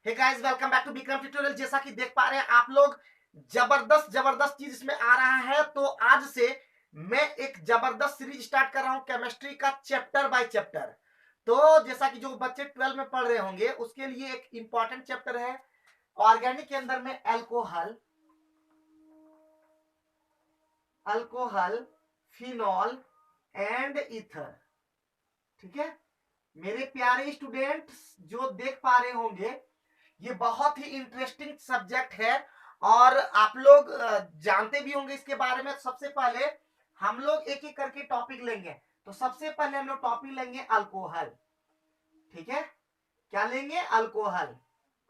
Hey guys, welcome back to Vikram tutorial. जैसा कि देख पा रहे हैं आप लोग, जबरदस्त जबरदस्त चीज इसमें आ रहा है। तो आज से मैं एक जबरदस्त सीरीज स्टार्ट कर रहा हूं केमिस्ट्री का, चैप्टर बाय चैप्टर। तो जैसा कि जो बच्चे 12 में पढ़ रहे होंगे उसके लिए एक इंपॉर्टेंट चैप्टर है ऑर्गेनिक के अंदर में alcohol, alcohol, phenol and ether. ठीक है मेरे प्यारे स्टूडेंट्स, जो देख पा रहे होंगे ये बहुत ही इंटरेस्टिंग सब्जेक्ट है और आप लोग जानते भी होंगे इसके बारे में। सबसे पहले हम लोग एक एक करके टॉपिक लेंगे। तो सबसे पहले हम लोग टॉपिक लेंगे अल्कोहल। ठीक है, क्या लेंगे? अल्कोहल।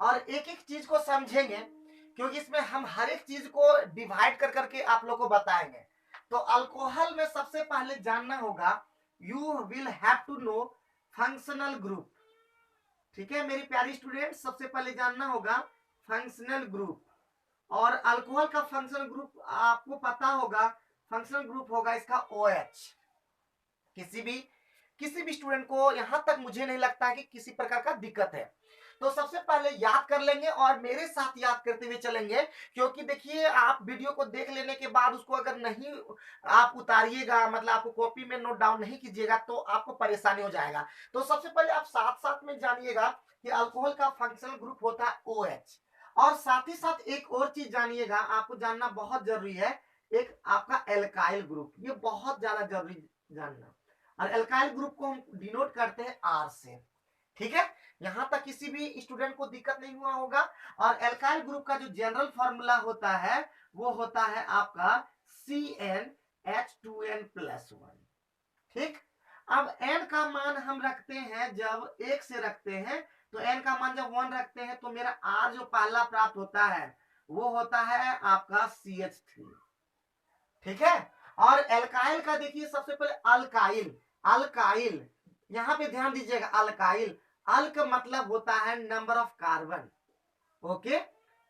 और एक एक चीज को समझेंगे क्योंकि इसमें हम हर एक चीज को डिवाइड कर करके आप लोग को बताएंगे। तो अल्कोहल में सबसे पहले जानना होगा, you will have to know functional group. ठीक है मेरी प्यारी स्टूडेंट, सबसे पहले जानना होगा फंक्शनल ग्रुप। और अल्कोहल का फंक्शनल ग्रुप आपको पता होगा, फंक्शनल ग्रुप होगा इसका OH। किसी भी स्टूडेंट को यहां तक मुझे नहीं लगता कि किसी प्रकार का दिक्कत है। तो सबसे पहले याद कर लेंगे और मेरे साथ याद करते हुए चलेंगे, क्योंकि देखिए आप वीडियो को देख लेने के बाद उसको अगर नहीं आप उतारिएगा, मतलब आपको कॉपी में नोट डाउन नहीं कीजिएगा तो आपको परेशानी हो जाएगा। तो सबसे पहले आप साथ साथ में जानिएगा कि अल्कोहल का फंक्शनल ग्रुप होता है OH। और साथ ही साथ एक और चीज जानिएगा, आपको जानना बहुत जरूरी है, एक आपका एल्काइल ग्रुप। ये बहुत ज्यादा जरूरी जानना। और एल्काइल ग्रुप को हम डिनोट करते हैं R से। ठीक है, यहां तक किसी भी स्टूडेंट को दिक्कत नहीं हुआ होगा। और एल्काइल ग्रुप का जो जनरल फॉर्मूला होता है वो होता है आपका CnH2n+1। ठीक, अब n का मान हम रखते हैं जब 1 से रखते हैं, तो n का मान जब 1 रखते हैं तो मेरा R जो पहला प्राप्त होता है वो होता है आपका CH3। ठीक है, और एल्काइल का देखिए सबसे पहले अल्काइल। अल्काइल यहां पे ध्यान दीजिएगा, अल्काइल, अल का मतलब होता है number of carbon. Okay,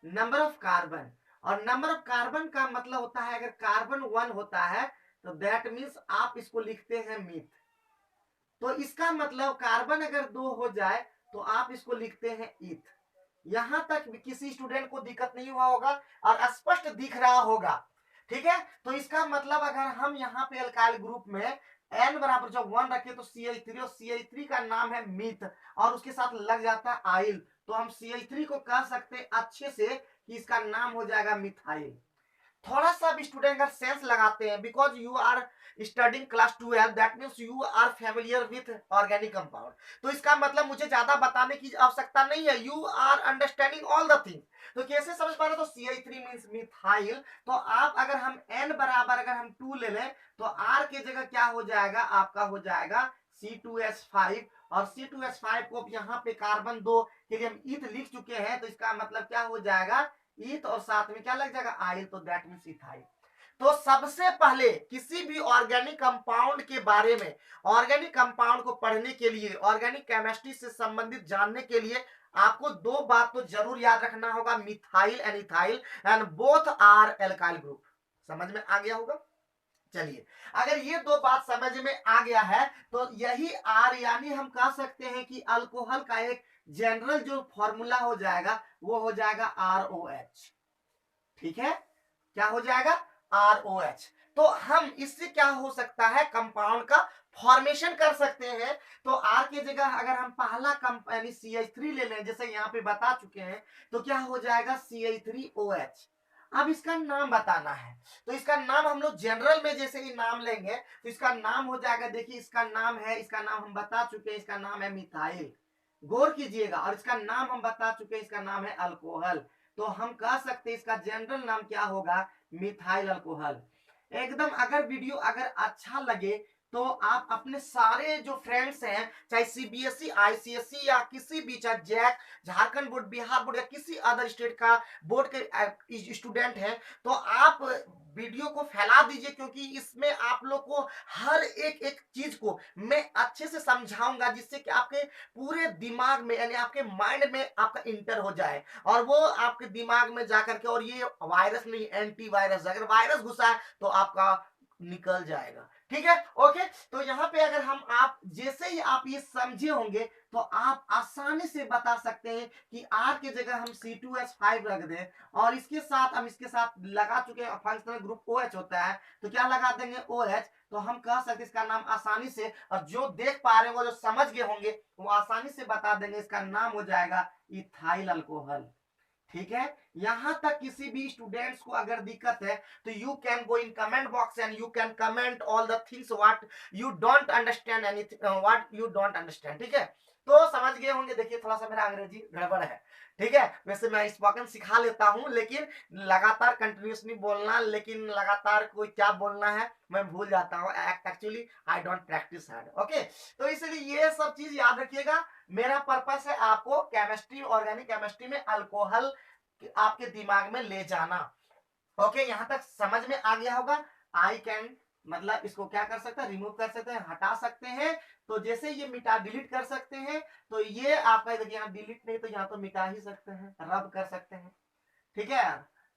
number of carbon. और नंबर ऑफ कार्बन का मतलब होता है, अगर कार्बन 1 होता है तो दैट मीन्स आप इसको लिखते हैं मिथ। तो इसका मतलब कार्बन अगर 2 हो जाए तो आप इसको लिखते हैं ईथ। यहां तक किसी स्टूडेंट को दिक्कत नहीं हुआ होगा और स्पष्ट दिख रहा होगा। ठीक है, तो इसका मतलब अगर हम यहाँ पे अल्काइल ग्रुप में n बराबर जब 1 रखे तो CH3, और CH3 का नाम है मीथ और उसके साथ लग जाता है आइल, तो हम CH3 को कह सकते हैं अच्छे से कि इसका नाम हो जाएगा मिथाइल। थोड़ा सा भी स्टूडेंट अगर सेंस लगाते हैं, because you are studying class 12, that means you are familiar with organic compound. तो इसका मतलब मुझे ज्यादा बताने की आवश्यकता नहीं है, you are understanding all the thing. तो कैसे समझ पा रहे हो? तो CH3 मीन्स मिथाइल। तो आप अगर हम n बराबर अगर हम 2 ले लें तो R के जगह क्या हो जाएगा? आपका हो जाएगा C2H5। और C2H5 को यहाँ पे कार्बन 2 के लिए हम ईथ लिख चुके हैं, तो इसका मतलब क्या हो जाएगा? ईथ, और साथ में क्या लग जाएगा? आइल, तो दैट मींस इथाइल। तो सबसे पहले किसी भी ऑर्गेनिक कंपाउंड के बारे में, ऑर्गेनिक कंपाउंड को पढ़ने के लिए, ऑर्गेनिक केमिस्ट्री से संबंधित जानने के लिए आपको 2 बात तो जरूर याद रखना होगा, methyl and ethyl, and both are alkyl group. समझ में आ गया होगा? चलिए, अगर ये 2 बात समझ में आ गया है तो यही आर, यानी हम कह सकते हैं कि अल्कोहल का एक जनरल जो फॉर्मूला हो जाएगा वो हो जाएगा ROH। ठीक है, क्या हो जाएगा? ROH। तो हम इससे क्या हो सकता है? कंपाउंड का फॉर्मेशन कर सकते हैं। तो R की जगह अगर हम पहला यानी CH3 ले लें, जैसे यहाँ पे बता चुके हैं, तो क्या हो जाएगा? CH3OH। अब इसका नाम बताना है, तो इसका नाम हम लोग जनरल में जैसे ही नाम लेंगे तो इसका नाम हो जाएगा, देखिए इसका नाम है, इसका नाम हम बता चुके हैं, इसका नाम है मिथाइल। गौर कीजिएगा, और इसका नाम हम बता चुके हैं, इसका नाम है अल्कोहल। तो हम कह सकते हैं इसका जनरल नाम क्या होगा? Methyl alcohol. एकदम अगर वीडियो अगर अच्छा लगे तो आप अपने सारे जो फ्रेंड्स हैं, चाहे CBSE, ICSE या किसी भी, चाहे JAC, Jharkhand board, Bihar board या किसी अदर स्टेट का बोर्ड के स्टूडेंट हैं, तो आप वीडियो को फैला दीजिए, क्योंकि इसमें आप लोग को हर एक एक चीज को मैं अच्छे से समझाऊंगा, जिससे कि आपके पूरे दिमाग में, यानी आपके माइंड में आपका इंटर हो जाए और वो आपके दिमाग में जाकर के, और ये वायरस नहीं, एंटी वायरस, अगर वायरस घुसा है तो आपका निकल जाएगा। ठीक है, ओके। तो यहाँ पे अगर हम आप जैसे ही आप ये समझे होंगे तो आप आसानी से बता सकते हैं कि R की जगह हम C2H5 रख दें और इसके साथ हम इसके साथ लगा चुके हैं फंक्शनल ग्रुप OH होता है, तो क्या लगा देंगे OH, तो हम कह सकते हैं इसका नाम आसानी से, और जो देख पा रहे होंगे जो समझ गए होंगे वो आसानी से बता देंगे इसका नाम हो जाएगा इथाइल अल्कोहल। ठीक है, यहां तक किसी भी स्टूडेंट्स को अगर दिक्कत है तो you can go in comment box and you can comment all the things what you don't understand anything, what you don't understand. ठीक है, तो समझ गए होंगे। देखिए थोड़ा सा मेरा अंग्रेजी गड़बड़ है, ठीक है, वैसे मैं स्पोकन सिखा लेता हूं लेकिन लगातार कंटिन्यूसली बोलना, लेकिन लगातार कोई क्या बोलना है मैं भूल जाता हूं, actually I don't practice hard. Okay, तो इसलिए ये सब चीज याद रखिएगा। मेरा पर्पस है आपको केमिस्ट्री, ऑर्गेनिक केमिस्ट्री में अल्कोहल आपके दिमाग में ले जाना। ओके, यहां तक समझ में आ गया होगा। आई कैन मतलब इसको क्या कर सकते हैं, रिमूव कर सकते हैं, हटा सकते हैं। तो जैसे ये मिटा डिलीट कर सकते हैं, तो ये आपका देखिए यहाँ डिलीट नहीं तो यहाँ तो मिटा ही सकते हैं, रब कर सकते हैं। ठीक है,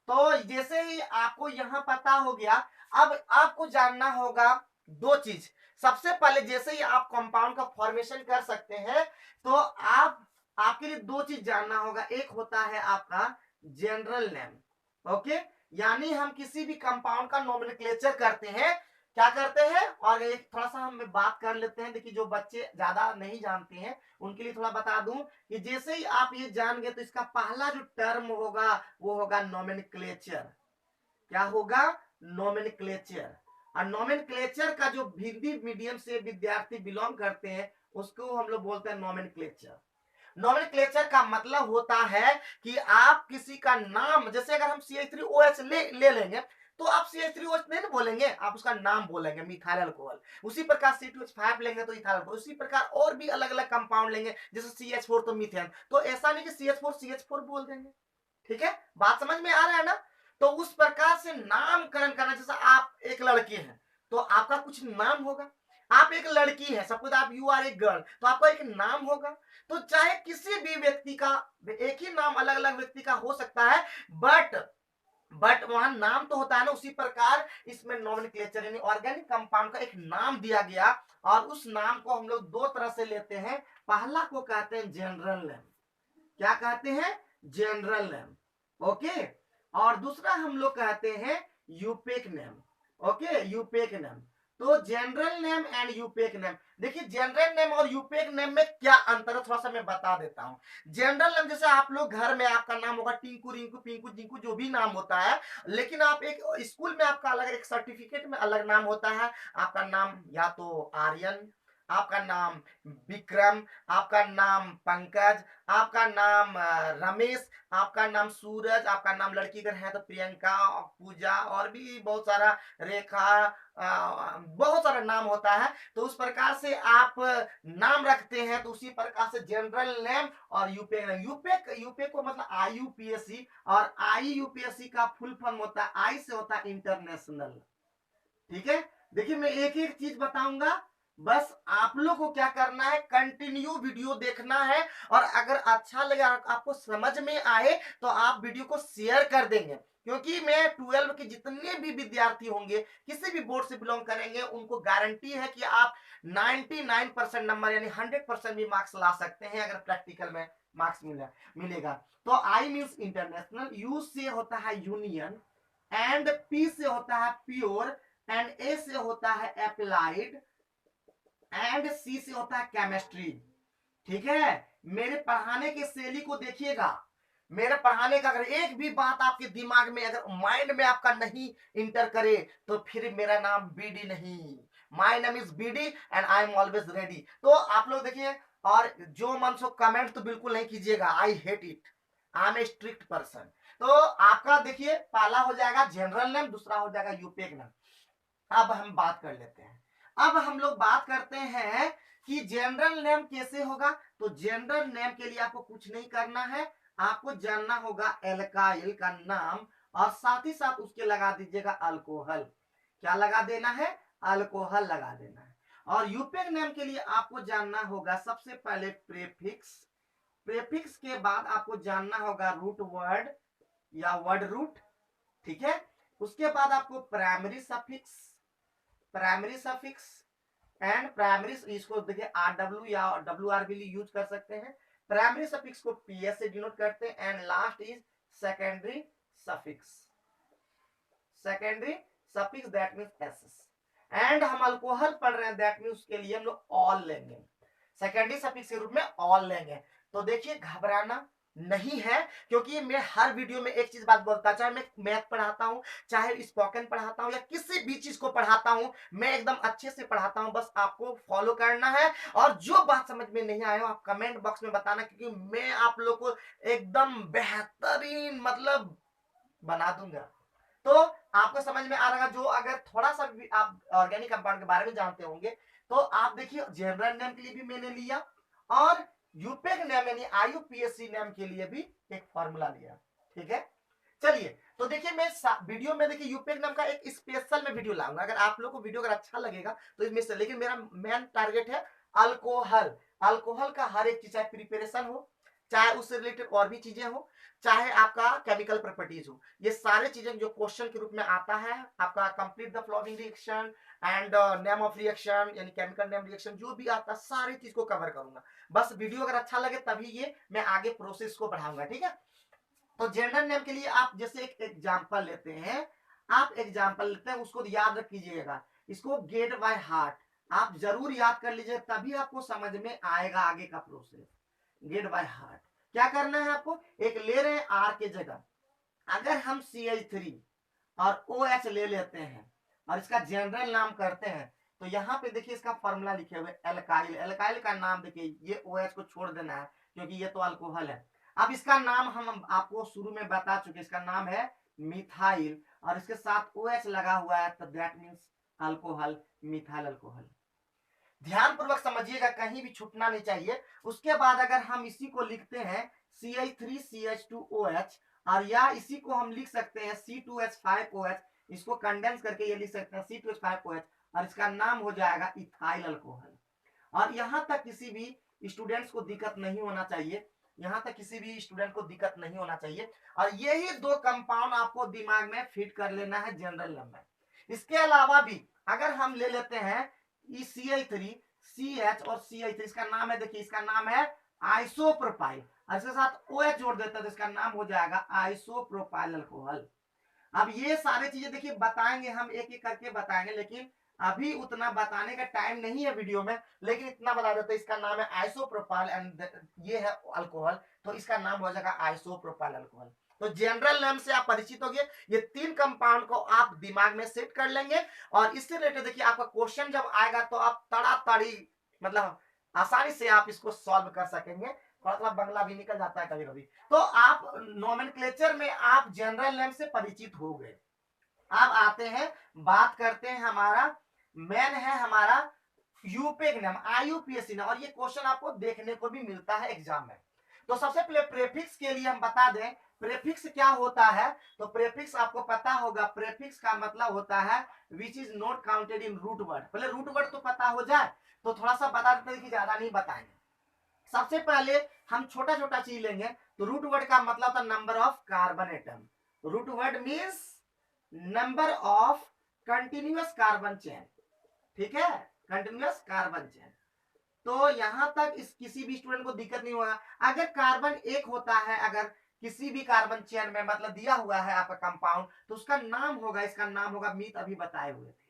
तो जैसे ही आपको यहाँ पता हो गया, अब आपको जानना होगा दो चीज। सबसे पहले जैसे ही आप कंपाउंड का फॉर्मेशन कर सकते हैं तो आपके लिए दो चीज जानना होगा। एक होता है आपका जनरल नेम। ओके, यानी हम किसी भी कंपाउंड का नोमेनक्लेचर करते हैं, क्या करते हैं, और एक थोड़ा सा हम बात कर लेते हैं। देखिए जो बच्चे ज्यादा नहीं जानते हैं उनके लिए थोड़ा बता दूं कि जैसे ही आप ये जान गए तो इसका पहला जो टर्म होगा वो होगा नोमेनक्लेचर। क्या होगा, नोमेनक्लेचर। और नोमेनक्लेचर का जो हिंदी मीडियम से विद्यार्थी बिलोंग करते हैं उसको हम लोग बोलते हैं नोमेनक्लेचर। नोमेनक्लेचर का मतलब होता है कि आप किसी का नाम, जैसे अगर हम CH3OH ले लेंगे तो आप CH3OH नहीं बोलेंगे, आप उसका नाम बोलेंगे मिथाइल अल्कोहल। उसी प्रकार C2H5 लेंगे तो इथाइल अल्कोहल, उसी प्रकार और भी अलग अलग कंपाउंड लेंगे, जैसे CH4 तो मीथेन, तो ऐसा नहीं कि CH4 बोल देंगे। ठीक है, बात समझ में आ रहा है ना। तो उस प्रकार से नामकरण करना, जैसे आप एक लड़के हैं तो आपका कुछ नाम होगा, आप एक लड़की है, सपोज आप यू आर ए गर्ल, तो आपका एक नाम होगा। तो चाहे किसी भी व्यक्ति का एक ही नाम अलग अलग व्यक्ति का हो सकता है, बट वहां नाम तो होता है ना। उसी प्रकार इसमें नोमेनक्लेचर यानी ऑर्गेनिक कंपाउंड का एक नाम दिया गया, और उस नाम को हम लोग दो तरह से लेते हैं। पहला को कहते हैं जनरल नेम। क्या कहते हैं, जनरल नेम। ओके, और दूसरा हम लोग कहते हैं IUPAC name. Okay, IUPAC name. तो general name and IUPAC name, देखिए जनरल नेम और यूपेक नेम में क्या अंतर है थोड़ा सा मैं बता देता हूं। जनरल नेम जैसे आप लोग घर में आपका नाम होगा टिंकू, रिंकू, पिंकू, जिंकू, जो भी नाम होता है, लेकिन आप एक स्कूल में आपका अलग, एक सर्टिफिकेट में अलग नाम होता है। आपका नाम या तो आर्यन, आपका नाम विक्रम, आपका नाम पंकज, आपका नाम रमेश, आपका नाम सूरज, आपका नाम लड़की अगर है तो प्रियंका, पूजा, और भी बहुत सारा, रेखा, बहुत सारा नाम होता है। तो उस प्रकार से आप नाम रखते हैं, तो उसी प्रकार से जनरल नेम और यूपेक नेम। यूपेक यूपेक को मतलब IUPAC, और IUPAC का फुल फॉर्म होता है, आई से होता है इंटरनेशनल। ठीक है, देखिए मैं एक एक चीज बताऊंगा, बस आप लोग को क्या करना है, कंटिन्यू वीडियो देखना है, और अगर अच्छा लगे आपको समझ में आए तो आप वीडियो को शेयर कर देंगे। क्योंकि मैं 12 के जितने भी विद्यार्थी होंगे किसी भी बोर्ड से बिलोंग करेंगे, उनको गारंटी है कि आप 99% नंबर यानी 100% भी मार्क्स ला सकते हैं अगर प्रैक्टिकल में मार्क्स मिलेगा। तो आई मीन्स इंटरनेशनल, यू से होता है यूनियन, एंड पी से होता है प्योर, एंड ए से होता है अप्लाइड, एंड सी से होता है केमिस्ट्री। ठीक है, मेरे पढ़ाने के शैली को देखिएगा। मेरे पढ़ाने का अगर एक भी बात आपके दिमाग में, अगर माइंड में आपका नहीं इंटर करे, तो फिर मेरा नाम बीडी नहीं। My name is BD and I am always ready. तो आप लोग देखिए, और जो मन सो कमेंट तो बिल्कुल नहीं कीजिएगा, I hate it, I am a strict person. तो आपका देखिए पहला हो जाएगा जनरल नेम, दूसरा हो जाएगा यूपेक नेम। अब हम बात कर लेते हैं, अब हम लोग बात करते हैं कि जनरल नेम कैसे होगा। तो जनरल नेम के लिए आपको कुछ नहीं करना है, आपको जानना होगा एल्काइल का नाम, और साथ ही साथ उसके लगा दीजिएगा अल्कोहल। क्या लगा देना है, अल्कोहल लगा देना है। और यूपेक नेम के लिए आपको जानना होगा सबसे पहले प्रेफिक्स, प्रेफिक्स के बाद आपको जानना होगा रूट वर्ड या वर्ड रूट। ठीक है, उसके बाद आपको primary suffix, primary suffix and primary, इसको देखिए RW या WR भी यूज कर सकते हैं। प्राइमरी सफिक्स को PS से डिनोट करते हैं and last is secondary suffix, secondary suffix that means SS। And हम अल्कोहल पढ़ रहे हैं दैट मींस उसके लिए हम लोग ऑल लेंगे, सेकेंडरी सफिक्स के रूप में ऑल लेंगे। तो देखिए घबराना नहीं है, क्योंकि मैं हर वीडियो में एक चीज बात बोलता, चाहे मैं मैथ पढ़ाता हूं, चाहे स्पोकन पढ़ाता हूं, या किसी भी चीज को पढ़ाता हूं, मैं एकदम अच्छे से पढ़ाता हूं। बस आपको फॉलो करना है, और जो बात समझ में नहीं आए हो आप कमेंट बॉक्स में बताना, क्योंकि मैं आप लोग को एकदम बेहतरीन मतलब बना दूंगा। तो आपको समझ में आ रहा है। जो अगर थोड़ा सा भी आप ऑर्गेनिक कंपाउंड के बारे में जानते होंगे, तो आप देखिए जनरल नेम के लिए भी मैंने लिया, और यूपेक नेम यानी IUPAC नेम के लिए भी एक फॉर्मूला लिया। ठीक है, चलिए तो देखिए मैं वीडियो में देखिए यूपेक नाम का एक स्पेशल में वीडियो लाऊंगा। अगर आप लोग को वीडियो अगर अच्छा लगेगा तो इसमें से, लेकिन मेरा मेन टारगेट है अल्कोहल। अल्कोहल का हर एक चीज, चाहे प्रिपरेशन हो, चाहे उससे रिलेटेड और भी चीजें हो, चाहे आपका केमिकल प्रॉपर्टीज हो, ये सारे चीजें जो क्वेश्चन के रूप में आता है आपका complete the following reaction and name of reaction यानी केमिकल नेम रिएक्शन, जो भी आता है सारी चीज को कवर करूंगा। बस वीडियो अगर अच्छा लगे तभी ये मैं आगे प्रोसेस को बढ़ाऊंगा। ठीक है, तो जनरल नेम के लिए आप जैसे एक एग्जांपल लेते हैं, आप एग्जांपल लेते हैं उसको याद रख कीजिएगा, इसको गेट बाय हार्ट आप जरूर याद कर लीजिए, तभी आपको समझ में आएगा आगे का प्रोसेस। गेट बाय हार्ट क्या करना है आपको, एक ले रहे हैं R के जगह, अगर हम CH3 और OH ले लेते हैं और इसका जनरल नाम करते हैं, तो यहाँ पे देखिए इसका फॉर्मूला लिखे हुए एल्काइल, एल्काइल का नाम देखिए, ये OH को छोड़ देना है क्योंकि ये तो अल्कोहल है। अब इसका नाम हम आपको शुरू में बता चुके, इसका नाम है मिथाइल, और इसके साथ OH लगा हुआ है तो that means alcohol, methyl alcohol. ध्यान पूर्वक समझिएगा, कहीं भी छूटना नहीं चाहिए। उसके बाद अगर हम इसी को लिखते हैं CH3CH2OH, और या इसी को हम लिख सकते हैं C2H5OH, इसको कंडेंस करके ये लिख सकते हैं C2H5OH, और इसका नाम हो जाएगा इथाइल अल्कोहल। और यहां तक किसी भी स्टूडेंट्स को दिक्कत नहीं होना चाहिए, यहां तक किसी भी स्टूडेंट को दिक्कत नहीं होना चाहिए। और यही दो कंपाउंड आपको दिमाग में फिट कर लेना है जनरल नंबर। इसके अलावा भी अगर हम ले लेते हैं CH3 CH और CH3, इसका नाम है देखिए, इसका नाम है आइसोप्रोपाइल, और इसके साथ OH जोड़ देते हैं तो इसका नाम हो जाएगा आइसोप्रोपाइल अल्कोहल। अब ये सारी चीजें देखिए बताएंगे, हम एक एक करके बताएंगे, लेकिन अभी उतना बताने का टाइम नहीं है वीडियो में, लेकिन इतना बता देते हैं इसका नाम है आइसोप्रोपाइल एंड ये है अल्कोहल, तो इसका नाम हो जाएगा आइसोप्रोपाइल अल्कोहल। तो जनरल नेम से आप परिचित हो गए, ये तीन कंपाउंड को आप दिमाग में सेट कर लेंगे, और इससे रिलेटेड देखिए आपका क्वेश्चन जब आएगा तो आप तड़ातड़ी मतलब आसानी से आप इसको सॉल्व कर सकेंगे। थोड़ा थोड़ा बंगला भी निकल जाता है कभी कभी। तो आप नोमेनक्लेचर में आप जनरल नेम से परिचित हो गए। अब आते हैं, बात करते हैं, हमारा मेन है हमारा यूपेक नेम IUPAC नेम, और ये क्वेश्चन आपको देखने को भी मिलता है एग्जाम में। तो सबसे पहले प्रेफिक्स के लिए हम बता दें प्रेफिक्स क्या होता है। तो प्रेफिक्स आपको पता होगा, प्रेफिक्स का मतलब होता है which is not counted in root word. पहले रूट वर्ड तो पता हो जाए, तो थोड़ा सा बता देते हैं कि ज्यादा नहीं बताएंगे। सबसे पहले हम छोटा छोटा चीज लेंगे, तो रूट वर्ड का मतलब होता है number of carbon atom. Root word means number of continuous carbon chain. ठीक है, कंटिन्यूअस कार्बन चेन। तो यहां तक इस किसी भी स्टूडेंट को दिक्कत नहीं होगा। अगर कार्बन एक होता है, अगर किसी भी कार्बन चेन में मतलब दिया हुआ है आपका कंपाउंड, तो उसका नाम होगा, इसका नाम होगा मीथ, अभी बताए हुए थे।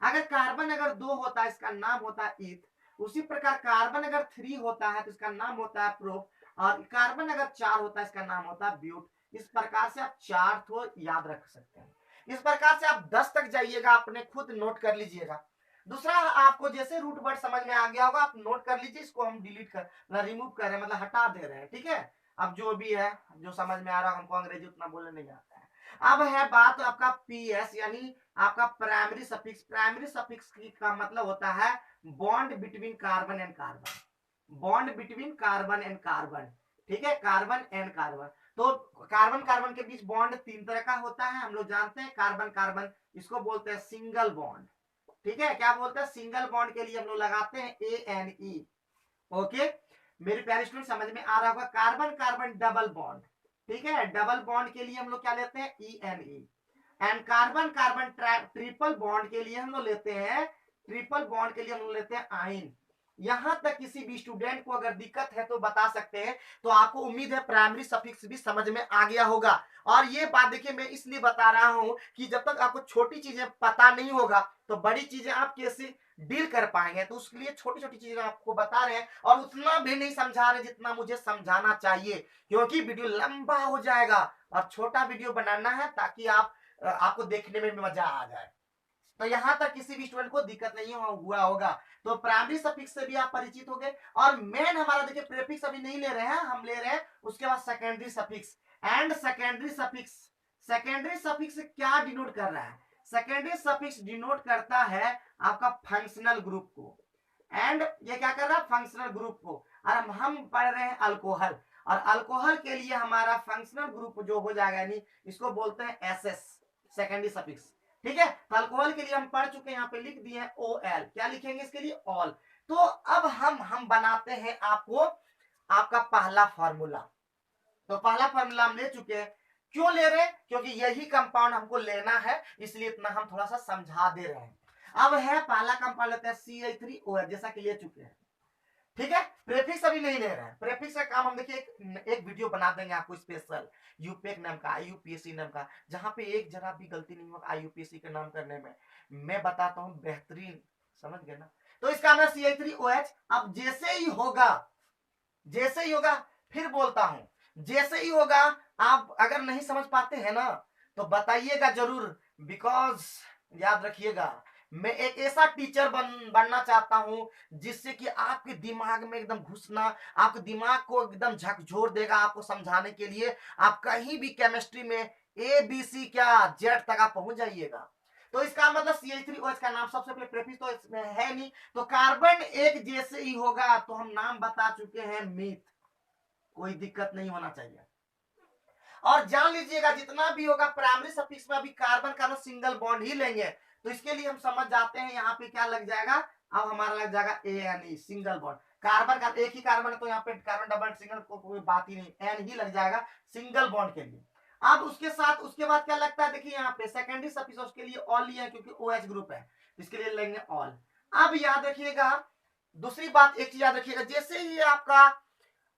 अगर कार्बन अगर 2 होता है, इसका नाम होता है ईथ। उसी प्रकार कार्बन अगर 3 होता है तो इसका नाम होता है प्रोप, और कार्बन अगर 4 होता है इसका नाम होता है ब्यूट। इस प्रकार से आप 4 तो याद रख सकते हैं। इस प्रकार से आप 10 तक जाइएगा, अपने खुद नोट कर लीजिएगा। दूसरा, आपको जैसे रूट वर्ड समझ में आ गया होगा, आप नोट कर लीजिए, इसको हम डिलीट कर रिमूव कर रहे हैं, मतलब हटा दे रहे हैं। ठीक है, अब जो भी है, जो समझ में आ रहा है, हमको अंग्रेजी उतना बोलने नहीं आता है। अब है बात आपका PS यानी आपका प्राइमरी सफिक्स। प्राइमरी सफिक्स का मतलब होता है bond between carbon and carbon, bond between carbon and carbon. ठीक है, कार्बन एंड कार्बन। तो कार्बन कार्बन के बीच बॉन्ड 3 तरह का होता है, हम लोग जानते हैं। कार्बन कार्बन, इसको बोलते हैं सिंगल बॉन्ड। ठीक है, क्या बोलते हैं, सिंगल बॉन्ड के लिए हम लोग लगाते हैं ANE। ओके, मेरे प्यारे स्टूडेंट समझ में आ रहा होगा। कार्बन कार्बन डबल बॉन्ड, ठीक है, डबल बॉन्ड के लिए हम लोग क्या लेते हैं ENE। And carbon carbon triple bond के लिए हम लोग लेते हैं, ट्रिपल बॉन्ड के लिए हम लोग लेते हैं आइन। यहां तक किसी भी स्टूडेंट को अगर दिक्कत है तो बता सकते हैं। तो आपको उम्मीद है प्राइमरी सफिक्स भी समझ में आ गया होगा। और ये बात देखिए मैं इसलिए बता रहा हूं कि जब तक आपको छोटी चीजें पता नहीं होगा तो बड़ी चीजें आप कैसे डील कर पाएंगे। तो उसके लिए छोटी छोटी चीजें आपको बता रहे हैं और उतना भी नहीं समझा रहे जितना मुझे समझाना चाहिए, क्योंकि वीडियो लंबा हो जाएगा और छोटा वीडियो बनाना है ताकि आपको देखने में मजा आ जाए। तो यहां तक किसी भी स्टूडेंट को दिक्कत नहीं हुआ होगा। तो प्राइमरी सफिक्स से भी आप परिचित हो गए। और मेन हमारा देखिए प्रीफिक्स अभी नहीं ले रहे हैं, हम ले रहे हैं उसके बाद secondary suffix. And secondary suffix, secondary suffix क्या डिनोट कर रहा है? सेकेंडरी सफिक्स डिनोट करता है आपका फंक्शनल ग्रुप को। एंड ये क्या कर रहा है? फंक्शनल ग्रुप को। और हम पढ़ रहे हैं अल्कोहल, और अल्कोहल के लिए हमारा फंक्शनल ग्रुप जो हो जाएगा यानी इसको बोलते हैं एसएस, सेकेंडरी सफिक्स। ठीक है, तो अल्कोहल के लिए हम पढ़ चुके हैं, यहाँ पे लिख दिए हैं ओएल। क्या लिखेंगे इसके लिए? ऑल। तो अब हम बनाते हैं आपको आपका पहला फॉर्मूला। तो पहला फॉर्मूला हम ले चुके हैं। क्यों ले रहे हैं? क्योंकि यही कंपाउंड हमको लेना है, इसलिए इतना हम थोड़ा सा समझा दे रहे हैं। अब है पहला कंपाउंड लेते हैं CH3OH, जैसा कि ले चुके हैं। ठीक है, प्रेफिक्स अभी नहीं ले रहे हैं। प्रेफिक्स का काम हम देखिए एक वीडियो बना देंगे आपको स्पेशल, यूपेक नाम का, IUPAC नाम का, जहां पे एक जरा भी गलती नहीं होगा IUPAC का नाम करने में। मैं बताता हूं बेहतरीन, समझ गए ना? तो इसका नाम CH3OH। अब जैसे ही होगा, फिर बोलता हूं, जैसे ही होगा, आप अगर नहीं समझ पाते हैं ना तो बताइएगा जरूर, बिकॉज याद रखिएगा मैं एक ऐसा टीचर बनना चाहता हूं जिससे कि आपके दिमाग में एकदम घुसना, आपके दिमाग को एकदम झकझोर देगा आपको समझाने के लिए। आप कहीं भी केमिस्ट्री में ABC क्या जेड तक आप पहुंच जाइएगा। तो इसका मतलब CH3OH का नाम सबसे पहले प्रेफिक्स तो इसमें है नहीं, तो कार्बन एक जैसे ही होगा तो हम नाम बता चुके हैं मीथ। कोई दिक्कत नहीं होना चाहिए। और जान लीजिएगा जितना भी होगा प्राइमरी सफिक्स में अभी कार्बन कार्बन सिंगल बॉन्ड ही लेंगे। तो इसके लिए हम समझ जाते हैं यहाँ पे क्या लग जाएगा, अब हमारा लग जाएगा ANE, सिंगल बॉन्ड। कार्बन का एक ही कार्बन है तो यहाँ पे कार्बन डबल सिंगल को कोई बात ही नहीं, एन ही लग जाएगा सिंगल बॉन्ड के लिए। अब उसके साथ उसके बाद क्या लगता है, देखिए यहाँ पे सेकेंडरी सफिक्स के लिए ऑल लिया है क्योंकि OH ग्रुप है, इसके लिए लेंगे ऑल। अब याद रखिएगा दूसरी बात, एक चीज याद रखिएगा, जैसे ही आपका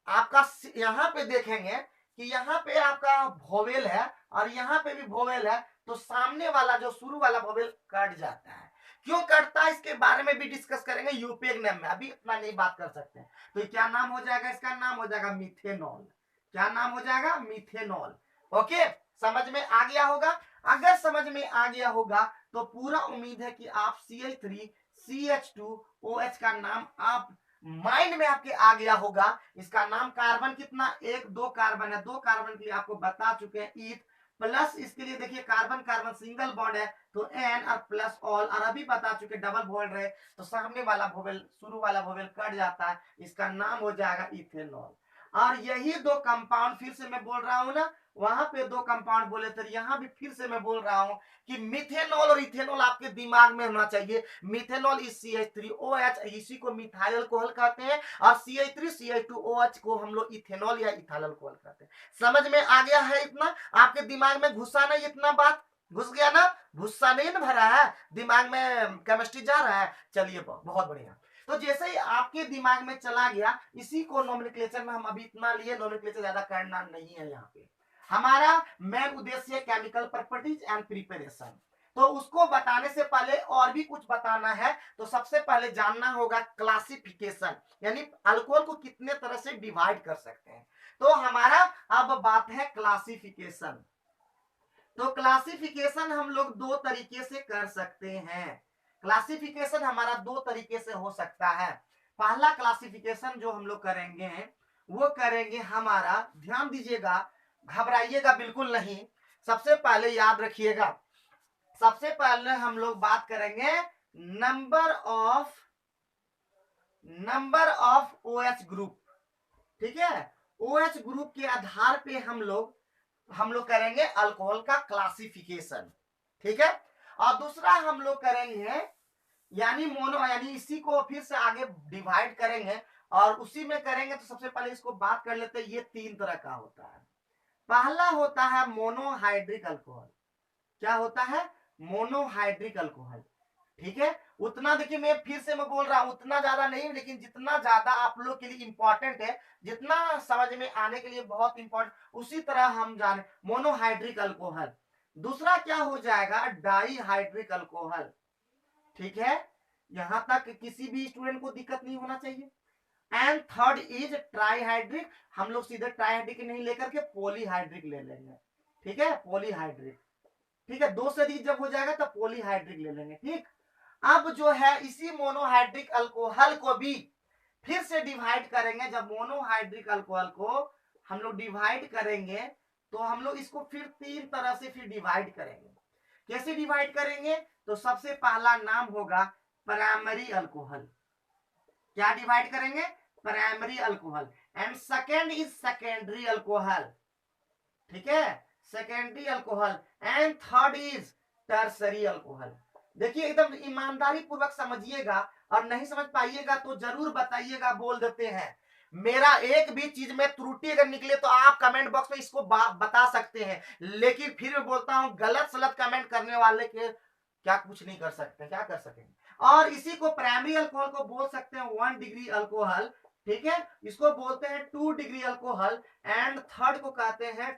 आपका यहाँ पे देखेंगे कि यहाँ पे आपका वोवेल है और यहाँ पे भी वोवेल है, तो सामने वाला जो शुरू वाला वोवेल कट जाता है। क्यों कटता है इसके बारे में भी डिस्कस करेंगे यूपेक नाम में, अभी इतना नहीं बात कर सकते हैं। तो क्या नाम हो जाएगा? इसका नाम हो जाएगा मिथेनॉल। क्या नाम हो जाएगा? मिथेनॉल। ओके, समझ में आ गया होगा? अगर समझ में आ गया होगा तो पूरा उम्मीद है कि आप CH3CH2OH का नाम आप माइंड में आपके आ गया होगा। इसका नाम कार्बन कितना, एक दो कार्बन है, दो कार्बन के लिए आपको बता चुके हैं ईथ, प्लस इसके लिए देखिए कार्बन कार्बन सिंगल बॉन्ड है तो एन, और प्लस ऑल, और अभी बता चुके डबल बॉन्ड रहे तो सामने वाला वोवेल शुरू वाला वोवेल कट जाता है, इसका नाम हो जाएगा इथेनॉल। और यही दो कंपाउंड फिर से मैं बोल रहा हूं ना, वहां पे दो कंपाउंड बोले थे, यहां भी फिर से मैं बोल रहा हूं कि मिथेनॉल और इथेनॉल आपके दिमाग में होना चाहिए। मिथेनॉल इज CH3OH, इसी को मिथाइल अल्कोहल कहते हैं, और CH3CH2OH को हम लोग इथेनॉल या इथाइल अल्कोहल कहते हैं। समझ में आ गया है? इतना आपके दिमाग में घुसा नहीं, इतना बात घुस गया ना? गुस्सा नहीं ना भरा है दिमाग में, केमिस्ट्री जा रहा है? चलिए बहुत बढ़िया। तो जैसे ही आपके दिमाग में चला गया, इसी को नोमेनक्लेचर में हम अभी इतना लिए, नोमेनक्लेचर ज्यादा करना नहीं है। यहाँ पे हमारा मेन उद्देश्य केमिकल प्रॉपर्टीज एंड प्रिपरेशन। तो उसको बताने से पहले और भी कुछ बताना है, तो सबसे पहले जानना होगा क्लासिफिकेशन, यानी अल्कोहल को कितने तरह से डिवाइड कर सकते हैं। तो हमारा अब बात है क्लासिफिकेशन। तो क्लासिफिकेशन हम लोग दो तरीके से कर सकते हैं। क्लासिफिकेशन हमारा दो तरीके से हो सकता है। पहला क्लासिफिकेशन जो हम लोग करेंगे वो करेंगे हमारा, ध्यान दीजिएगा, घबराइएगा बिल्कुल नहीं। सबसे पहले याद रखिएगा, सबसे पहले हम लोग बात करेंगे नंबर ऑफ OH ग्रुप। ठीक है, OH ग्रुप के आधार पे हम लोग करेंगे अल्कोहल का क्लासिफिकेशन। ठीक है, और दूसरा हम लोग करेंगे यानी मोनो, यानी इसी को फिर से आगे डिवाइड करेंगे और उसी में करेंगे। तो सबसे पहले इसको बात कर लेते हैं, ये तीन तरह का होता है। पहला होता है मोनोहाइड्रिक अल्कोहल। क्या होता है, मोनोहाइड्रिक अल्कोहल। ठीक है, उतना देखिए मैं फिर से मैं बोल रहा हूं, उतना ज्यादा नहीं, लेकिन जितना ज्यादा आप लोग के लिए इंपॉर्टेंट है, जितना समझ में आने के लिए बहुत इंपॉर्टेंट, उसी तरह हम जाने मोनोहाइड्रिक अल्कोहल। दूसरा क्या हो जाएगा, डाईहाइड्रिक अल्कोहल। ठीक है, यहां तक किसी भी स्टूडेंट को दिक्कत नहीं होना चाहिए। एंड थर्ड इज ट्राईहाइड्रिक, हम लोग सीधे ट्राईहाइड्रिक नहीं लेकर के पॉलीहाइड्रिक ले लेंगे। ठीक है, पॉलीहाइड्रिक। ठीक है, दो से अधिक जब हो जाएगा तब पॉलीहाइड्रिक ले लेंगे। ठीक, अब जो है इसी मोनोहाइड्रिक अल्कोहल को भी फिर से डिवाइड करेंगे। जब मोनोहाइड्रिक अल्कोहल को हम लोग डिवाइड करेंगे तो हम लोग इसको फिर तीन तरह से फिर डिवाइड करेंगे। कैसे डिवाइड करेंगे, तो सबसे पहला नाम होगा प्राइमरी अल्कोहल। क्या डिवाइड करेंगे, primary alcohol. And second is secondary alcohol. ठीक है, secondary alcohol. And third is tertiary alcohol. देखिए एकदम ईमानदारी पूर्वक समझिएगा, और नहीं समझ पाइएगा तो जरूर बताइएगा, बोल देते हैं। मेरा एक भी चीज में त्रुटि अगर निकले तो आप कमेंट बॉक्स में इसको बता सकते हैं, लेकिन फिर मैं बोलता हूं गलत सलत कमेंट करने वाले के क्या कुछ नहीं कर सकते, क्या कर सकेंगे। और इसी को प्राइमरी अल्कोहल को बोल सकते हैं 1 डिग्री अल्कोहल। ठीक है, इसको बोलते हैं 2 डिग्री अल्कोहल। एंड थर्ड को कहते हैं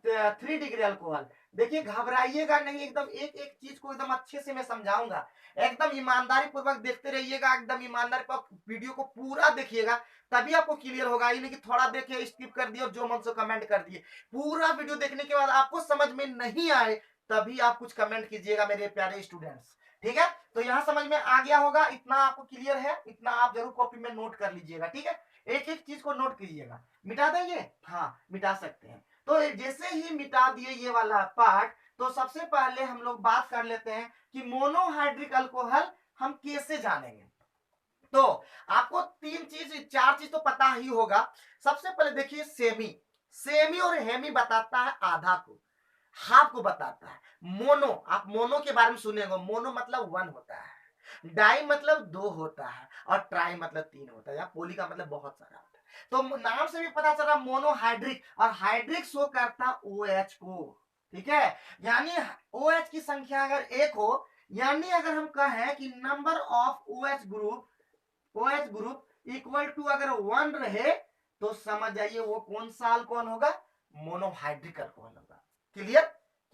3 डिग्री अल्कोहल। देखिए घबराइएगा नहीं, एकदम एक एक चीज को एकदम अच्छे से मैं समझाऊंगा। एकदम ईमानदारी पूर्वक देखते रहिएगा, एकदम ईमानदारी पूर्वक वीडियो को पूरा देखिएगा, तभी आपको क्लियर होगा। ये नहीं कि थोड़ा देखे स्किप कर दिए और जो मन से कमेंट कर दिए। पूरा वीडियो देखने के बाद आपको समझ में नहीं आए तभी आप कुछ कमेंट कीजिएगा मेरे प्यारे स्टूडेंट्स। ठीक है, तो यहाँ समझ में आ गया होगा, इतना आपको क्लियर है, इतना आप जरूर कॉपी में नोट कर लीजिएगा। ठीक है, एक एक चीज को नोट कीजिएगा। मिटा देंगे, हाँ मिटा सकते हैं। तो जैसे ही मिटा दिए ये वाला पार्ट, तो सबसे पहले हम लोग बात कर लेते हैं कि मोनोहाइड्रिक अल्कोहल हम कैसे जानेंगे। तो आपको तीन चीज चार चीज तो पता ही होगा। सबसे पहले देखिए सेमी, सेमी और हेमी बताता है आधा को, हाफ को बताता है। मोनो, आप मोनो के बारे में सुनेंगे, मोनो मतलब 1 होता है, डाई मतलब 2 होता है, और ट्राई मतलब 3 होता है, या पोली का मतलब बहुत सारा होता है। तो नाम से भी पता चल रहा मोनोहाइड्रिक, और हाइड्रिक शो करता OH को। ठीक है, यानी OH की संख्या अगर 1 हो, यानी अगर हम कहें कि number of OH group equal to अगर 1 रहे, तो समझ जाइए वो कौन सा अल्कोहल होगा, मोनोहाइड्रिक अल्कोहल होगा। क्लियर,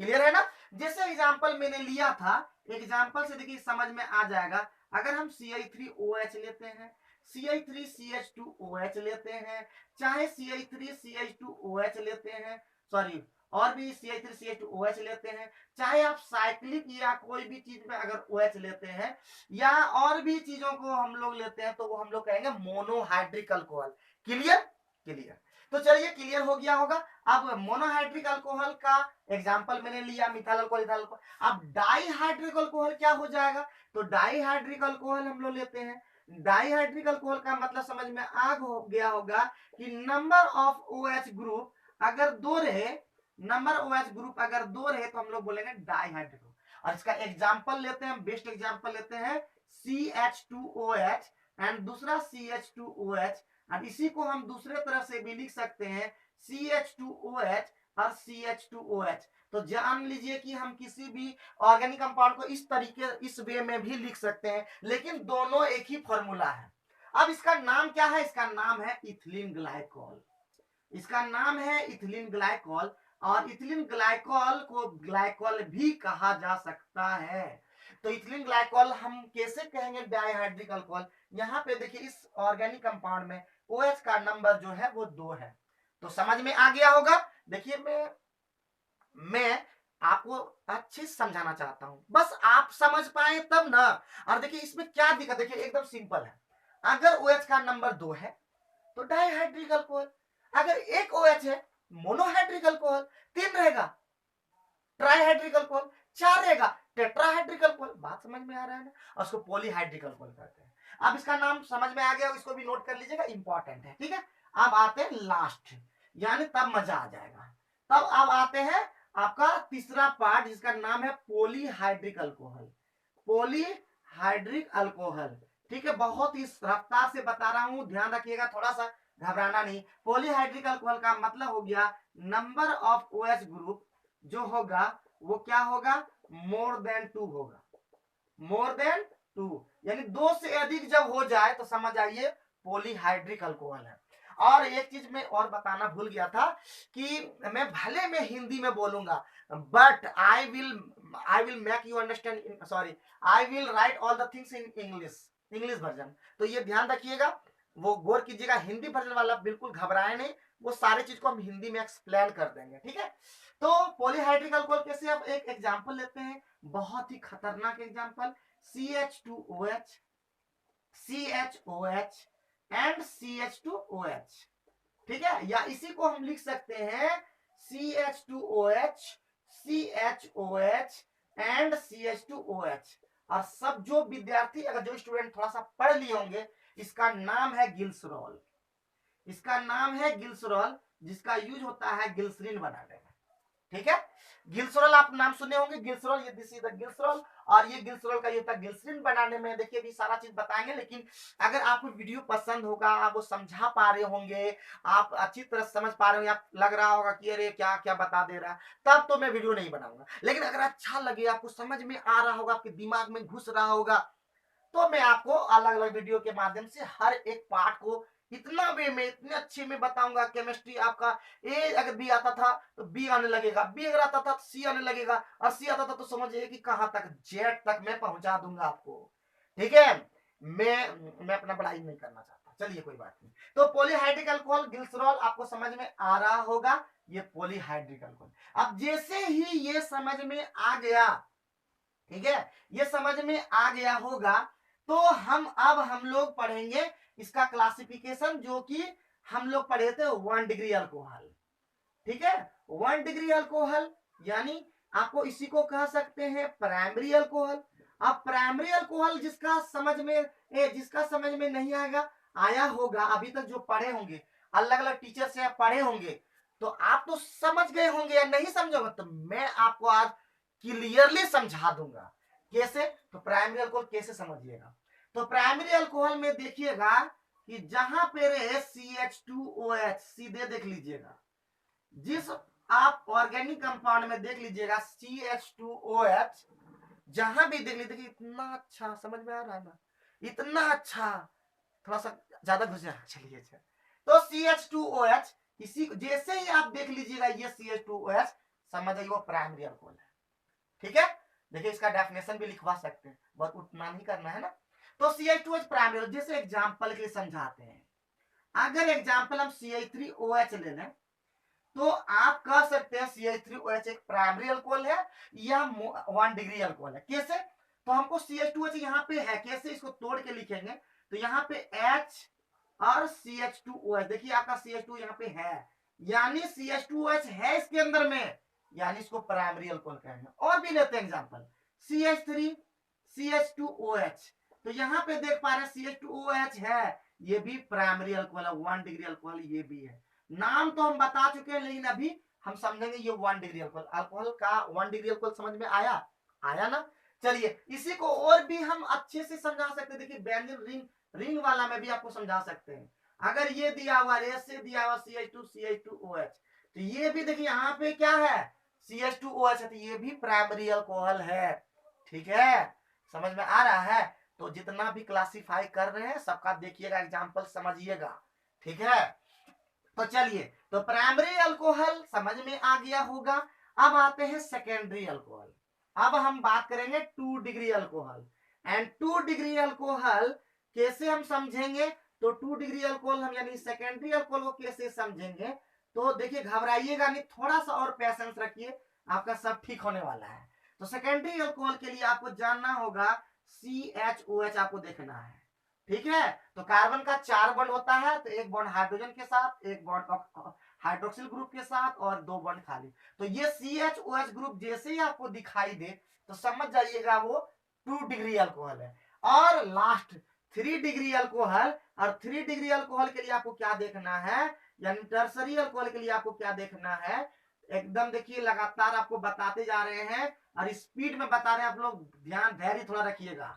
क्लियर है ना। जैसे एग्जांपल मैंने लिया था, एग्जांपल से देखिए समझ में आ जाएगा। अगर हम CH3OH लेते हैं, CH3CH2OH लेते हैं, चाहे CH3CH2OH लेते हैं, सॉरी और भी CH3CH2OH लेते हैं, चाहे आप साइक्लिक या कोई भी चीज में अगर OH लेते हैं, या और भी चीजों को हम लोग लेते हैं, तो वो हम लोग कहेंगे मोनोहाइड्रिक अल्कोहल। Clear, clear. तो चलिए क्लियर हो गया होगा। अब मोनोहाइड्रिक अल्कोहल का एग्जांपल मैंने लिया मिथाइल अल्कोहल, इथाइल अल्कोहल। अब डाईहाइड्रिक अल्कोहल क्या हो जाएगा, तो डाईहाइड्रिक अल्कोहल हम लोग लेते हैं। डाईहाइड्रिक अल्कोहल का मतलब समझ में आ गया होगा कि नंबर ऑफ OH ग्रुप अगर 2 रहे, नंबर OH ग्रुप अगर 2 रहे तो हम लोग बोलेंगे डाईहाइड्रिक। और इसका एग्जांपल लेते हैं, बेस्ट एग्जांपल लेते हैं CH2OH एंड दूसरा CH2OH। अब इसी को हम दूसरे तरह से भी लिख सकते हैं CH2OH और CH2OH। तो जान लीजिए कि हम किसी भी ऑर्गेनिक कंपाउंड को इस तरीके, इस वे में भी लिख सकते हैं, लेकिन दोनों एक ही फॉर्मूला है। अब इसका नाम क्या है, इसका नाम है इथिलीन ग्लाइकोल। इसका नाम है इथिलीन ग्लाइकोल, और इथिलीन ग्लाइकोल को ग्लाइकोल भी कहा जा सकता है। तो इथिलीन ग्लाइकोल हम कैसे कहेंगे डाईहाइड्रिक अल्कोहल। यहाँ पे देखिए इस ऑर्गेनिक कंपाउंड में OH का नंबर जो है वो 2 है। तो समझ में आ गया होगा। देखिए मैं आपको अच्छे से समझाना चाहता हूं, बस आप समझ पाए तब ना। और देखिए इसमें क्या दिक्कत, देखिए एकदम सिंपल है। अगर OH का नंबर 2 है तो डाईहाइड्रिक अल्कोहल, अगर एक OH है मोनोहाइड्रिक अल्कोहल, 3 रहेगा ट्राईहाइड्रिक अल्कोहल, 4 रहेगा टेट्राहाइड्रिक अल्कोहल। बात समझ में आ रहा है ना। और उसको पॉलीहाइड्रिक अल्कोहल कहते हैं। अब इसका नाम समझ में आ गया, इसको भी नोट कर लीजिएगा, इंपॉर्टेंट है। ठीक है, अब आते हैं लास्ट, यानी तब मजा आ जाएगा। तब अब आते हैं आपका तीसरा पार्ट, जिसका नाम है पॉलीहाइड्रिक अल्कोहल। पॉलीहाइड्रिक अल्कोहल, ठीक है, बहुत ही रफ्तार से बता रहा हूं, ध्यान रखिएगा, थोड़ा सा घबराना नहीं। पॉलीहाइड्रिक अल्कोहल का मतलब हो गया नंबर ऑफ OH ग्रुप जो होगा वो क्या होगा, मोर देन 2 होगा, मोर देन 2, यानी 2 से अधिक जब हो जाए तो समझ आइए पॉलीहाइड्रिक अल्कोहल है। और एक चीज मैं और बताना भूल गया था कि मैं हिंदी में बोलूंगा, but I will make you understand, sorry, I will write all the things in English version. तो ये ध्यान रखिएगा, वो गौर कीजिएगा, हिंदी वर्जन वाला बिल्कुल घबराए नहीं, वो सारी चीज को हम हिंदी में एक्सप्लेन कर देंगे, ठीक है। तो पॉलीहाइड्रिक अल्कोहल कैसे, अब एक एग्जांपल लेते हैं, बहुत ही खतरनाक example, CH2OH, CHOH and CH2OH, ठीक है, या इसी को हम लिख सकते हैं CH2OH, CHOH एंड CH2OH। और सब जो विद्यार्थी, अगर जो स्टूडेंट थोड़ा सा पढ़ लिए होंगे, इसका नाम है गिल्सरॉल, इसका नाम है गिल्सरॉल, जिसका यूज होता है ग्लिसरीन बनाने में, ठीक है। गिल्सरॉल आप नाम सुने होंगे, गिल्सरॉल, ये दिस इज द गिल्सरॉल, और ये गिल्सरॉल का ये होता है ग्लिसरीन बनाने में। देखिए अभी सारा चीज बताएंगे, लेकिन अगर आपको वीडियो पसंद होगा, आप वो समझा पा रहे होंगे, आप अच्छी तरह समझ पा रहे होंगे, आप लग रहा होगा कि अरे क्या क्या बता दे रहा है, तब तो मैं वीडियो नहीं बनाऊंगा। लेकिन अगर अच्छा लगे, आपको समझ में आ रहा होगा, आपके दिमाग में घुस रहा होगा, तो मैं आपको अलग अलग वीडियो के माध्यम से हर एक पार्ट को इतना वे में, इतने अच्छे में बताऊंगा। केमिस्ट्री आपका ए अगर बी आता था तो बी आने लगेगा, बी अगर आता था तो सी आने लगेगा, और सी आता था तो समझिए कि कहां तक, जेड तक मैं पहुंचा दूंगा आपको, ठीक है। मैं अपना पढ़ाई नहीं करना चाहता, चलिए कोई बात नहीं। तो पॉलीहाइड्रिक अल्कोहल ग्लिसरॉल आपको समझ में आ रहा होगा, ये पॉलीहाइड्रिक अल्कोहल। अब जैसे ही ये समझ में आ गया, ठीक है, ये समझ में आ गया होगा, तो हम लोग पढ़ेंगे इसका क्लासिफिकेशन, जो कि हम लोग पढ़े थे 1 डिग्री अल्कोहल, ठीक है। 1 डिग्री अल्कोहल यानी आपको इसी को कह सकते हैं प्राइमरी अल्कोहल। अब प्राइमरी अल्कोहल जिसका समझ में नहीं आया होगा, अभी तक जो पढ़े होंगे, अलग अलग टीचर से आप पढ़े होंगे, तो आप तो समझ गए होंगे, या नहीं समझोगे तो मैं आपको आज क्लियरली समझा दूंगा कैसे। तो प्राइमरी अल्कोहल कैसे समझिएगा, तो प्राइमरी अल्कोहल में देखिएगा कि जहां पे रहे CH2OH, सीधे देख लीजिएगा, जिस आप ऑर्गेनिक कंपाउंड में देख लीजिएगा CH2OH, जहां भी देख लीजिए, इतना अच्छा समझ में आ रहा है ना, इतना अच्छा, थोड़ा सा ज्यादा घुस जाए, चलिए अच्छा। तो CH2OH, इसी जैसे ही आप देख लीजिएगा ये CH2OH, समझ आइए वो प्राइमरी अल्कोहल है, ठीक है। देखिए इसका डेफिनेशन भी लिखवा सकते हैं, बस उतना नहीं करना है ना। तो CH2OH प्राइमरी, जैसे एग्जांपल के लिए समझाते हैं, अगर एग्जांपल हम CH3OH ले लें, तो आप कह सकते हैं CH3OH एक प्राइमरी अल्कोहल है या 1 डिग्री अल्कोहल है। कैसे, तो हमको CH2OH यहाँ पे है, कैसे इसको तोड़ के लिखेंगे, तो यहाँ पे H और CH2OH, देखिए आपका CH2 यहाँ पे है, यानी CH2OH है इसके अंदर में, यानी इसको प्राइमरी अल्कोहल कहेंगे। और भी लेते हैं एग्जांपल, CH3 CH2OH, तो यहाँ पे देख पा रहे हैं CH2OH है, ये भी प्राइमरी अल्कोहल है, 1 डिग्री अल्कोहल ये भी है। नाम तो हम बता चुके हैं, लेकिन अभी हम समझेंगे ये 1 डिग्री अल्कोहल, अल्कोहल का 1 डिग्री अल्कोहल समझ में आया ना। चलिए इसी को और भी हम अच्छे से समझा सकते हैं, देखिए बेंजीन रिंग वाला में भी आपको समझा सकते हैं। अगर ये दिया हुआ, रेस से दिया हुआ CH2OH, तो ये भी देखिए यहाँ पे क्या है, CH2OH है, तो ये भी प्राइमरी अल्कोहल है, ठीक है, समझ में आ रहा है। तो जितना भी क्लासिफाई कर रहे हैं सबका देखिएगा, एग्जांपल समझिएगा, ठीक है। तो चलिए, तो प्राइमरी अल्कोहल समझ में आ गया होगा। अब आते हैं सेकेंडरी अल्कोहल, अब हम बात करेंगे 2 degree alcohol. And 2 degree alcohol कैसे हम समझेंगे, तो 2 डिग्री अल्कोहल हम यानी सेकेंडरी अल्कोहल को कैसे समझेंगे, तो देखिए घबराइएगा नहीं, थोड़ा सा और पेशेंस रखिए, आपका सब ठीक होने वाला है। तो सेकेंडरी अल्कोहल के लिए आपको जानना होगा CHOH, आपको देखना है, ठीक है। तो कार्बन का 4 बॉन्ड होता है, तो एक बॉन्ड हाइड्रोजन के साथ, एक बॉन्ड हाइड्रोक्सिल ग्रुप के साथ, और 2 बॉन्ड खाली। तो ये CHOH ग्रुप जैसे ही आपको दिखाई दे, तो समझ जाइएगा वो 2 डिग्री अल्कोहल है। और लास्ट 3 डिग्री अल्कोहल, और 3 डिग्री अल्कोहल के लिए आपको क्या देखना है, यानी टर्सरी अल्कोहल के लिए आपको क्या देखना है, एकदम देखिए लगातार आपको बताते जा रहे हैं, और स्पीड में बता रहे हैं, आप लोग ध्यान धैर्य थोड़ा रखिएगा,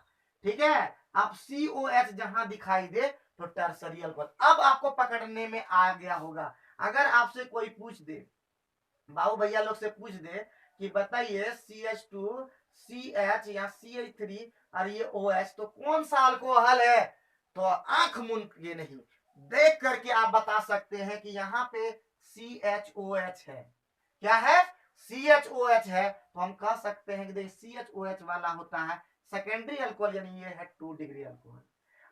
ठीक है। अब COH जहां दिखाई दे तो टर्सरी अल्कोहल। अब आपको पकड़ने में आ गया होगा। अगर आपसे कोई पूछ दे, बाबू भैया लोग से पूछ दे कि बताइए CH2 CH या CH3 और ये OH, तो कौन सा अल्कोहल है? तो आंख मूंद के नहीं, देख करके आप बता सकते हैं कि यहाँ पे CHOH है। क्या है? CHOH है। तो हम कह सकते हैं कि देखिए CHOH वाला होता है सेकेंडरी अल्कोहल, यानी ये है 2 डिग्री अल्कोहल।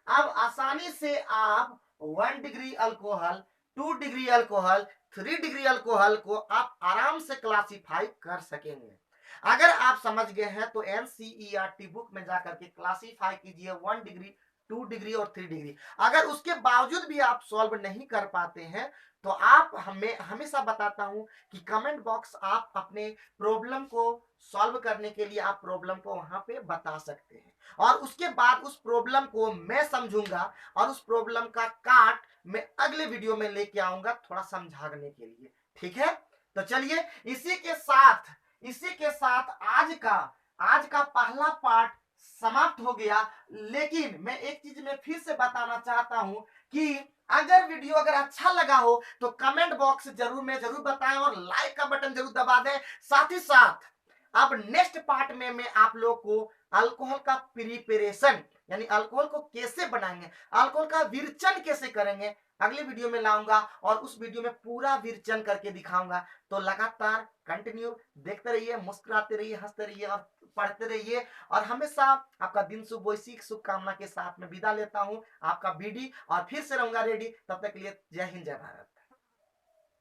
अब आसानी से आप 1 degree alcohol, 2 degree alcohol, 3 degree alcohol को आप आराम से क्लासिफाई कर सकेंगे। अगर आप समझ गए हैं तो NCERT बुक में जाकर के क्लासिफाई कीजिए 1 डिग्री, 2 डिग्री और 3 डिग्री। अगर उसके बावजूद भी आप सॉल्व नहीं कर पाते हैं तो आप हमेशा बताता हूं कि कमेंट बॉक्स आप अपने प्रॉब्लम को सॉल्व करने के लिए आप प्रॉब्लम को वहां पे बता सकते हैं, और उसके बाद उस प्रॉब्लम को मैं समझूंगा और उस प्रॉब्लम का काट मैं अगले वीडियो में लेके आऊंगा थोड़ा समझाने के लिए। ठीक है, तो चलिए इसी के साथ आज का पहला पार्ट समाप्त हो गया। लेकिन मैं एक चीज में फिर से बताना चाहता हूं कि अगर वीडियो अगर अच्छा लगा हो तो कमेंट बॉक्स जरूर बताएं और लाइक का बटन जरूर दबा दें। साथ ही साथ अब नेक्स्ट पार्ट में मैं आप लोग को अल्कोहल का प्रिपरेशन, यानी अल्कोहल को कैसे बनाएंगे, अल्कोहल का विरचन कैसे करेंगे, अगले वीडियो में लाऊंगा और उस वीडियो में पूरा विरचन करके दिखाऊंगा। तो लगातार कंटिन्यू देखते रहिए, मुस्कुराते रहिए, हंसते रहिए और पढ़ते रहिए। और हमेशा आपका दिन शुभ हो, इसी शुभकामना के साथ में विदा लेता हूं, आपका बीडी, और फिर से रहूंगा रेडी। तब तक के लिए जय हिंद, जय भारत।